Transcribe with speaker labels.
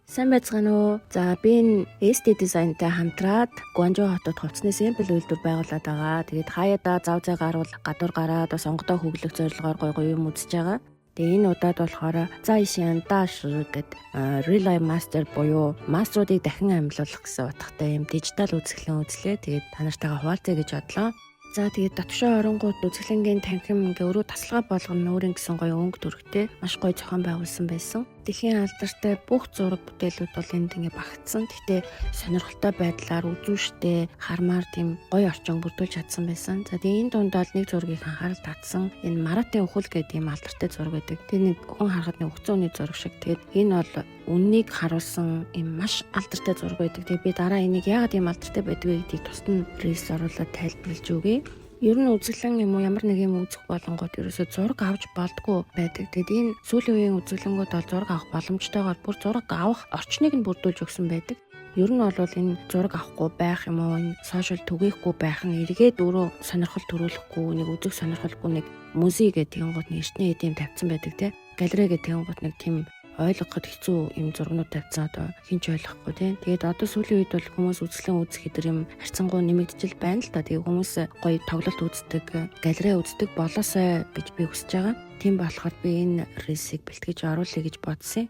Speaker 1: Сайн байцгаана уу? За би энэ SD Design-тай хамтраад Гуанчжоу хотод хувцсны сэмпл үйлдвэр байгуулад байгаа. Тэгээд хаяада зав зай гарвал гадуур гараад бас онгодоо хөглөх зорилгоор гоё юм үзэж байгаа. Тэгээ энэ удаад болохоор Заишин Даш гэдэг Relay Master буюу мастеруудыг дахин амьлуулах гэсэн утгатай юм дижитал үзэсгэлэн үзлээ. Тэгээд та нартайгаа хуваалцъя гэж бодлоо. За тэгээд дотгошоо оронгууд үзэсгэлэнгийн танхим ингээ өрөө тасалгаа болгоно өөрийн гэсэн гоё өнгө төрхтэй маш гоё зохион байгуулсан байсан. Дэлхийн алдартай бүх зураг бүтээлүүд бол энд ингээ багтсан. Гэхдээ сонирхолтой байдлаар үзүүштэй хармаар тийм гоё орчин бүрдүүлж чадсан байсан. За тэгээд энэ дунд бол нэг зургийг анхаарал татсан. Энэ Маратын өхөл гэдэг юм алдартай зураг байдаг. Тэр нэг хүн харахад нэг өгцөн үний зураг шиг. Тэгээд энэ бол үннийг харуулсан юм маш алдартай зураг байдаг. Тэгээд би дараа энийг яагаад ийм алдартай байдгийг гэдгийг тусад нь рилс оруулаад тайлбарлаж өгье. Ер нь үзэсгэлэн юм уу ямар нэг юм үзэх болонгод ерөөсөө зураг авч болдгоо байдаг. Тэгэд энэ сүүлийн үеийн үзэсгэлэнгүүд бол зураг авах боломжтойгоор бүр зураг авах орчныг нь бүрдүүлж өгсөн байдаг. Ер нь бол энэ зураг авахгүй байх юм уу, энэ сошиал түгээхгүй байх нь эргээд өөрөө сонирхол төрүүлэхгүй, нэг үзэх сонирхолгүй нэг музей гэдэг юм гот нэг эртний эдэм тавьсан байдаг те. Галерей гэдэг юм гот нэг тийм ойлгоход хэцүү юм зургнууд тавьсан одоо хинч ойлгохгүй тийм. Тэгээд одоо сүүлийн үед бол хүмүүс үзэсгэлэн үзэх хэдэр юм харьцангуй нэмэгдэж байна л да. Тэгээд хүмүүс гоё тоглолт үздэг, галерей үздэг болоосай гэж би хүсэж байгаа. Тийм болохоор би энэ рилсийг бэлтгэж оруулъя гэж бодсон.